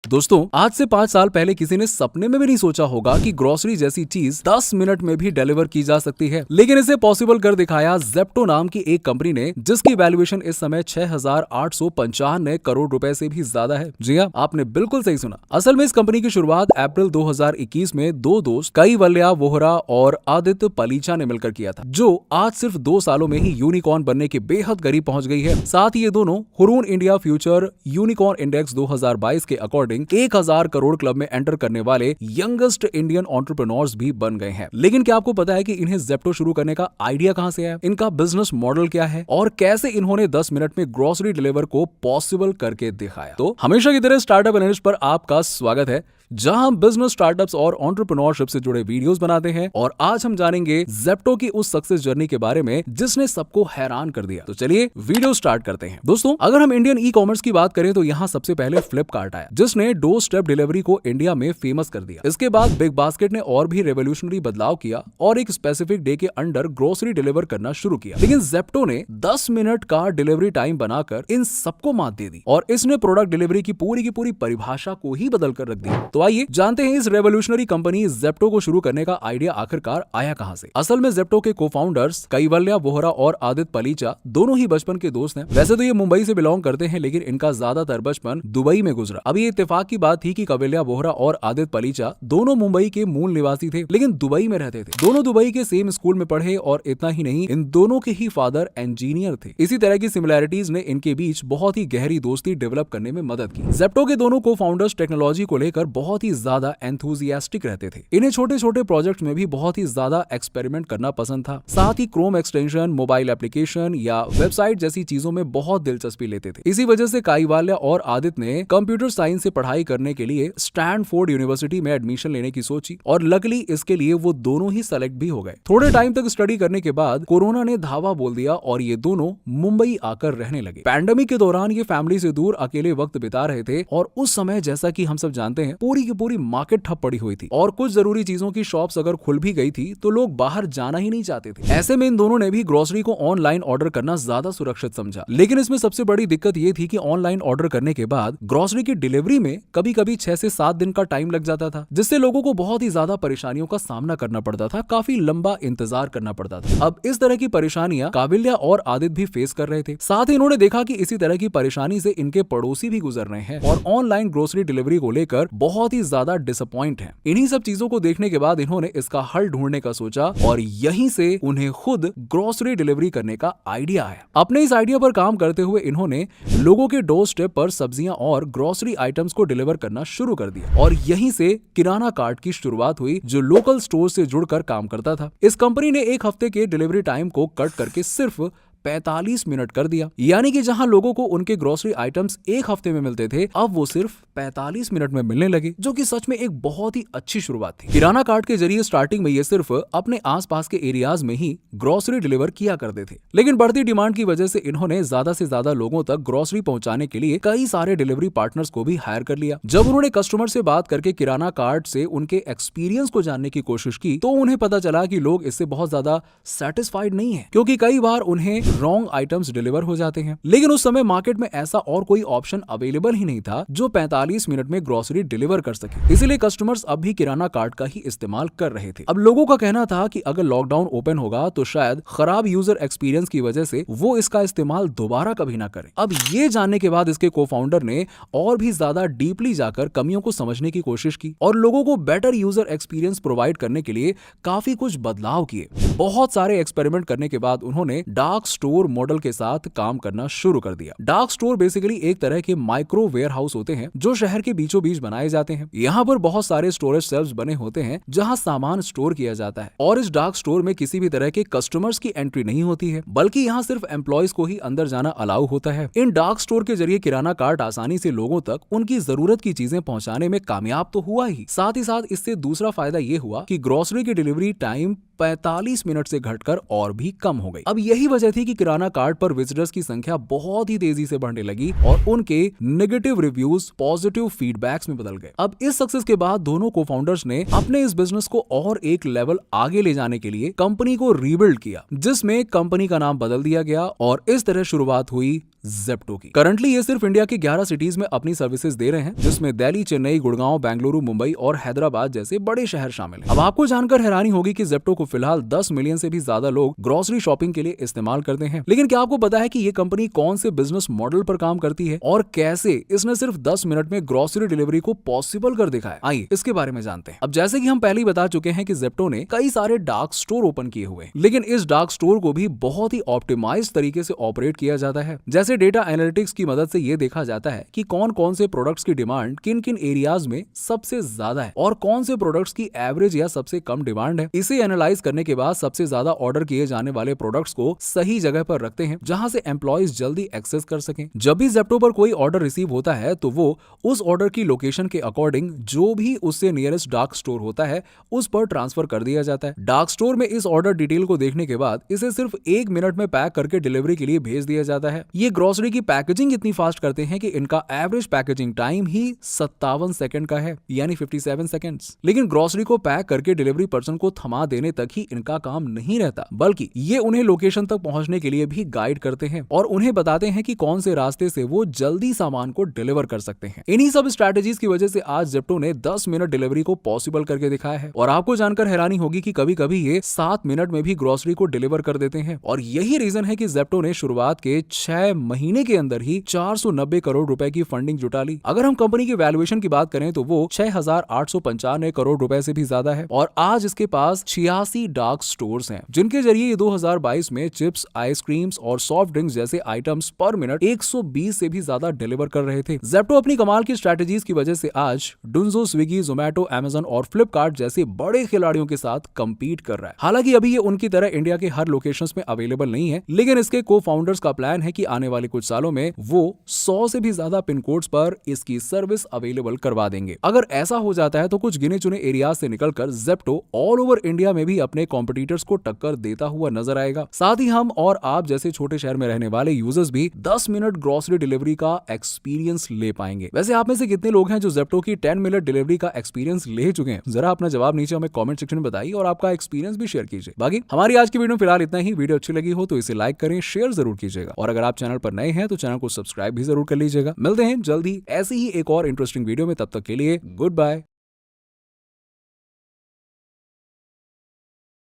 दोस्तों, आज से 5 साल पहले किसी ने सपने में भी नहीं सोचा होगा कि ग्रोसरी जैसी चीज 10 मिनट में भी डिलीवर की जा सकती है, लेकिन इसे पॉसिबल कर दिखाया जेप्टो नाम की एक कंपनी ने, जिसकी वैल्यूएशन इस समय 6,895 करोड़ रुपए से भी ज्यादा है। जी हाँ, आपने बिल्कुल सही सुना। असल में इस कंपनी की शुरुआत अप्रैल 2021 में दो दोस्त कैवल्या वोहरा और आदित्य पलीचा ने मिलकर किया था, जो आज सिर्फ 2 सालों में ही यूनिकॉर्न बनने के बेहद करीब पहुंच गई है। साथ ही ये दोनों Hurun India future unicorn index 2022 के अकॉर्डिंग 1000 करोड़ क्लब में एंटर करने वाले यंगेस्ट इंडियन एंटरप्रेन्योर्स भी बन गए हैं। लेकिन क्या आपको पता है कि इन्हें जेप्टो शुरू करने का आइडिया कहां से आया, इनका बिजनेस मॉडल क्या है और कैसे इन्होंने 10 मिनट में ग्रोसरी डिलीवर को पॉसिबल करके दिखाया? तो हमेशा की तरह स्टार्टअप एनालिस्ट पर आपका स्वागत है, जहां हम बिजनेस, स्टार्टअप्स और एंटरप्रेन्योरशिप से जुड़े वीडियोस बनाते हैं। और आज हम जानेंगे जेप्टो की उस सक्सेस जर्नी के बारे में जिसने सबको हैरान कर दिया। तो चलिए वीडियो स्टार्ट करते हैं। दोस्तों, अगर हम इंडियन ई कॉमर्स की बात करें तो यहाँ सबसे पहले फ्लिपकार्ट आया, जिसने डोर स्टेप डिलीवरी को इंडिया में फेमस कर दिया। इसके बाद बिग बास्केट ने और भी रेवोल्यूशनरी बदलाव किया और एक स्पेसिफिक डे के अंडर ग्रोसरी डिलीवर करना शुरू किया। लेकिन जेप्टो ने 10 मिनट का डिलीवरी टाइम बनाकर इन सबको मात दे दी और इसने प्रोडक्ट डिलीवरी की पूरी परिभाषा को ही बदल कर रख दिया। तो आइए जानते हैं इस रेवोल्यूशनरी कंपनी जेप्टो को शुरू करने का आइडिया आखिरकार आया कहां से। असल में जेप्टो के को-फाउंडर्स कैवल्या वोहरा और आदित्य पलीचा दोनों ही बचपन के दोस्त हैं। वैसे तो ये मुंबई से बिलोंग करते हैं, लेकिन इनका ज्यादातर बचपन दुबई में गुजरा। अभी इत्तेफाक की बात थी कि कैवल्या वोहरा और आदित्य पलीचा दोनों मुंबई के मूल निवासी थे, लेकिन दुबई में रहते थे। दोनों दुबई के सेम स्कूल में पढ़े और इतना ही नहीं, इन दोनों के ही फादर इंजीनियर थे। इसी तरह की सिमिलैरिटीज ने इनके बीच बहुत ही गहरी दोस्ती डेवलप करने में मदद की। जेप्टो के दोनों को-फाउंडर्स टेक्नोलॉजी को लेकर बहुत ही ज्यादा एंथुसियास्टिक रहते थे। इन्हें छोटे-छोटे प्रोजेक्ट्स में भी बहुत ही ज्यादा एक्सपेरिमेंट करना पसंद था। साथ ही क्रोम एक्सटेंशन, मोबाइल एप्लीकेशन या वेबसाइट जैसी चीजों में बहुत दिलचस्पी लेते थे। इसी वजह से कैवल्या और आदित्य ने कंप्यूटर साइंस से पढ़ाई करने के लिए स्टैनफोर्ड यूनिवर्सिटी में एडमिशन लेने की सोची और लकीली इसके लिए वो दोनों ही सेलेक्ट भी हो गए। थोड़े टाइम तक स्टडी करने के बाद कोरोना ने धावा बोल दिया और ये दोनों मुंबई आकर रहने लगे। पैंडेमिक के दौरान ये फैमिली से दूर अकेले वक्त बिता रहे थे और उस समय, जैसा कि हम सब जानते हैं, पूरी की पूरी मार्केट ठप पड़ी हुई थी और कुछ जरूरी चीजों की शॉप्स अगर खुल भी गई थी तो लोग बाहर जाना ही नहीं चाहते थे। ऐसे में इन दोनों ने भी ग्रोसरी को ऑनलाइन ऑर्डर करना ज्यादा सुरक्षित समझा। लेकिन इसमें सबसे बड़ी दिक्कत ये थी कि ऑनलाइन ऑर्डर करने के बाद ग्रोसरी की डिलीवरी में कभी-कभी 6 से 7 दिन का टाइम लग जाता था, जिससे लोगों को बहुत ही ज्यादा परेशानियों का सामना करना पड़ता था, काफी लंबा इंतजार करना पड़ता था। अब इस तरह की परेशानियां कैवल्या और आदित्य भी फेस कर रहे थे। साथ ही इन्होंने देखा कि इसी तरह की परेशानी से इनके पड़ोसी भी गुजर रहे हैं और ऑनलाइन ग्रोसरी डिलीवरी को लेकर बहुत ही ज्यादा डिसअपॉइंट है। इन्हीं सब चीजों को देखने के बाद इन्होंने इसका हल ढूंढने का सोचा और यहीं से उन्हें खुद ग्रोसरी डिलीवरी करने का आइडिया आया। अपने इस आइडिया पर काम करते हुए इन्होंने लोगों के डोर स्टेप पर सब्जियां और ग्रोसरी आइटम्स को डिलीवर करना शुरू कर दिया और यहीं से किराना कार्ट की शुरुआत हुई, जो लोकल स्टोर से जुड़कर काम करता था। इस कंपनी ने 1 हफ्ते के डिलीवरी टाइम को कट करके सिर्फ 45 मिनट कर दिया। यानी कि जहां लोगों को उनके ग्रोसरी आइटम्स 1 हफ्ते में मिलते थे, अब वो सिर्फ 45 मिनट में मिलने लगे, जो कि सच में एक बहुत ही अच्छी शुरुआत थी। किराना कार्ट के जरिए स्टार्टिंग में ये सिर्फ अपने आसपास के एरियाज में ही ग्रोसरी डिलीवर किया करते थे, लेकिन बढ़ती डिमांड की वजह से इन्होंने ज्यादा से ज्यादा लोगों तक ग्रोसरी पहुंचाने के लिए कई सारे डिलीवरी पार्टनर्स को भी हायर कर लिया। जब उन्होंने कस्टमर से बात करके किराना कार्ट से उनके एक्सपीरियंस को जानने की कोशिश की, तो उन्हें पता चला कि लोग इससे बहुत ज्यादा सेटिस्फाइड नहीं है, क्योंकि कई बार उन्हें रॉन्ग आइटम्स डिलीवर हो जाते हैं। लेकिन उस समय मार्केट में ऐसा और कोई ऑप्शन अवेलेबल ही नहीं था जो 45 मिनट में ग्रोसरी डिलीवर कर सके। इसीलिए कस्टमर्स अब भी किराना कार्ट का ही इस्तेमाल कर रहे थे। अब लोगों का कहना था कि अगर लॉकडाउन ओपन होगा तो शायद खराब यूजर एक्सपीरियंस की वजह से वो इसका इस्तेमाल दोबारा कभी ना करें। अब ये जानने के बाद इसके को-फाउंडर ने और भी ज्यादा डीपली जाकर कमियों को समझने की कोशिश की और लोगों को बेटर यूजर एक्सपीरियंस प्रोवाइड करने के लिए काफी कुछ बदलाव किए। बहुत सारे एक्सपेरिमेंट करने के बाद उन्होंने डार्क स्टोर मॉडल के साथ काम करना शुरू कर दिया। डार्क स्टोर बेसिकली एक तरह के माइक्रो वेयर हाउस होते हैं जो शहर के बीचों बीच बनाए जाते हैं। यहाँ पर बहुत सारे स्टोरेज शेल्फ्स बने होते हैं जहाँ सामान स्टोर किया जाता है और इस डार्क स्टोर में किसी भी तरह के कस्टमर्स की एंट्री नहीं होती है, बल्कि यहाँ सिर्फ एम्प्लॉयज को ही अंदर जाना अलाउ होता है। इन डार्क स्टोर के जरिए किराना कार्ट आसानी से लोगों तक उनकी जरूरत की चीजें पहुँचाने में कामयाब तो हुआ ही साथ इससे दूसरा फायदा ये हुआ कि ग्रोसरी की डिलीवरी टाइम 45 मिनट से घटकर और भी कम हो गई। अब यही वजह थी कि किराना कार्ट पर विजिटर्स की संख्या बहुत ही तेजी से बढ़ने लगी और उनके नेगेटिव रिव्यूज पॉजिटिव फीडबैक्स में बदल गए। अब इस सक्सेस के बाद दोनों को-फाउंडर्स ने अपने इस बिजनेस को और एक लेवल आगे ले जाने के लिए कंपनी को रीबिल्ड किया, जिसमें कंपनी का नाम बदल दिया गया और इस तरह शुरुआत हुई जेप्टो की। करंटली ये सिर्फ इंडिया के 11 सिटीज में अपनी सर्विसेज दे रहे हैं, जिसमें दिल्ली, चेन्नई, गुड़गांव, बेंगलुरु, मुंबई और हैदराबाद जैसे बड़े शहर शामिल हैं। अब आपको जानकर हैरानी होगी कि जेप्टो को फिलहाल 10 मिलियन से भी ज्यादा लोग ग्रोसरी शॉपिंग के लिए इस्तेमाल करते हैं। लेकिन क्या आपको पता है कि ये कंपनी कौन से बिजनेस मॉडल पर काम करती है और कैसे इसने सिर्फ 10 मिनट में ग्रोसरी डिलीवरी को पॉसिबल कर दिखाया? आइए इसके बारे में जानते हैं। अब जैसे कि हम पहले ही बता चुके हैं कि जेप्टो ने कई सारे डार्क स्टोर ओपन किए हुए हैं, लेकिन इस डार्क स्टोर को भी बहुत ही ऑप्टिमाइज्ड तरीके से ऑपरेट किया जाता है। जैसे डेटा एनालिटिक्स की मदद से ये देखा जाता है कि कौन कौन से प्रोडक्ट्स की डिमांड किन किन एरियाज में सबसे ज्यादा है और कौन से प्रोडक्ट्स की एवरेज या सबसे कम डिमांड है। इसे एनालाइज करने के बाद सबसे ज्यादा ऑर्डर किए जाने वाले प्रोडक्ट्स को सही जगह पर रखते हैं, जहां से एम्प्लॉइज जल्दी एक्सेस कर सकें। जब भी जेप्टो पर कोई ऑर्डर रिसीव होता है तो वो उस ऑर्डर की लोकेशन के अकॉर्डिंग जो भी उससे नियरेस्ट डार्क स्टोर होता है उस पर ट्रांसफर कर दिया जाता है। डार्क स्टोर में इस ऑर्डर डिटेल को देखने के बाद इसे सिर्फ 1 मिनट में पैक करके डिलीवरी के लिए भेज दिया जाता है। ये ग्रोसरी की पैकेजिंग इतनी फास्ट करते हैं कि इनका एवरेज पैकेजिंग टाइम ही 57 सेकंड का है, यानी 57 सेकंड्स। लेकिन ग्रोसरी को पैक करके डिलीवरी पर्सन को थमा देने तक ही इनका काम नहीं रहता, बल्कि ये उन्हें लोकेशन तक पहुंचने के लिए भी गाइड करते हैं और उन्हें बताते हैं कि कौन से रास्ते से वो जल्दी सामान को डिलीवर कर सकते हैं। इन्हीं सब स्ट्रैटेजीज की वजह से आज जेप्टो ने 10 मिनट डिलीवरी को पॉसिबल करके दिखाया है। और आपको जानकर हैरानी होगी कि कभी कभी ये 7 मिनट में भी ग्रोसरी को डिलीवर कर देते हैं। और यही रीजन है कि जेप्टो ने शुरुआत के 6 महीने के अंदर ही 490 करोड़ रुपए की फंडिंग जुटा ली। अगर हम कंपनी की वैल्यूएशन की बात करें तो वो 6,895 करोड़ रुपए से भी ज्यादा है। और आज इसके पास 86 डार्क स्टोर्स हैं, जिनके जरिए ये 2022 में चिप्स, आइसक्रीम्स और सॉफ्ट ड्रिंक्स जैसे आइटम्स पर मिनट 120 से भी ज्यादा डिलीवर कर रहे थे। जेप्टो अपनी कमाल की स्ट्रैटेजीज की वजह से आज डुंजो, स्विगी, जोमैटो, अमेजन और फ्लिपकार्ट जैसे बड़े खिलाड़ियों के साथ कंपीट कर रहा है। हालांकि अभी ये उनकी तरह इंडिया के हर लोकेशंस में अवेलेबल नहीं है, लेकिन इसके को फाउंडर्स का प्लान है कि आने वाले कुछ सालों में वो 100 से भी ज्यादा पिन कोड्स पर इसकी सर्विस अवेलेबल करवा देंगे। अगर ऐसा हो जाता है तो कुछ गिने चुने एरियाज से निकलकर जेप्टो ऑल ओवर इंडिया में भी अपने कॉम्पिटिटर्स को टक्कर देता हुआ नजर आएगा। साथ ही हम और आप जैसे छोटे शहर में रहने वाले यूजर्स भी 10 मिनट ग्रोसरी डिलीवरी का एक्सपीरियंस ले पाएंगे। वैसे आप में से कितने लोग हैं जो जेप्टो की 10 मिनट डिलीवरी का एक्सपीरियंस ले चुके हैं? जरा अपना जवाब नीचे हमें कमेंट सेक्शन में बताइए और आपका एक्सपीरियंस भी शेयर कीजिए। बाकी हमारी आज की वीडियो फिलहाल इतना ही। वीडियो अच्छी लगी हो तो इसे लाइक करें, शेयर जरूर कीजिएगा और अगर आप चैनल पर नए हैं तो चैनल को सब्सक्राइब भी जरूर कर लीजिएगा। मिलते हैं जल्दी ऐसी ही एक और इंटरेस्टिंग वीडियो में, तब तक के लिए गुड बाय।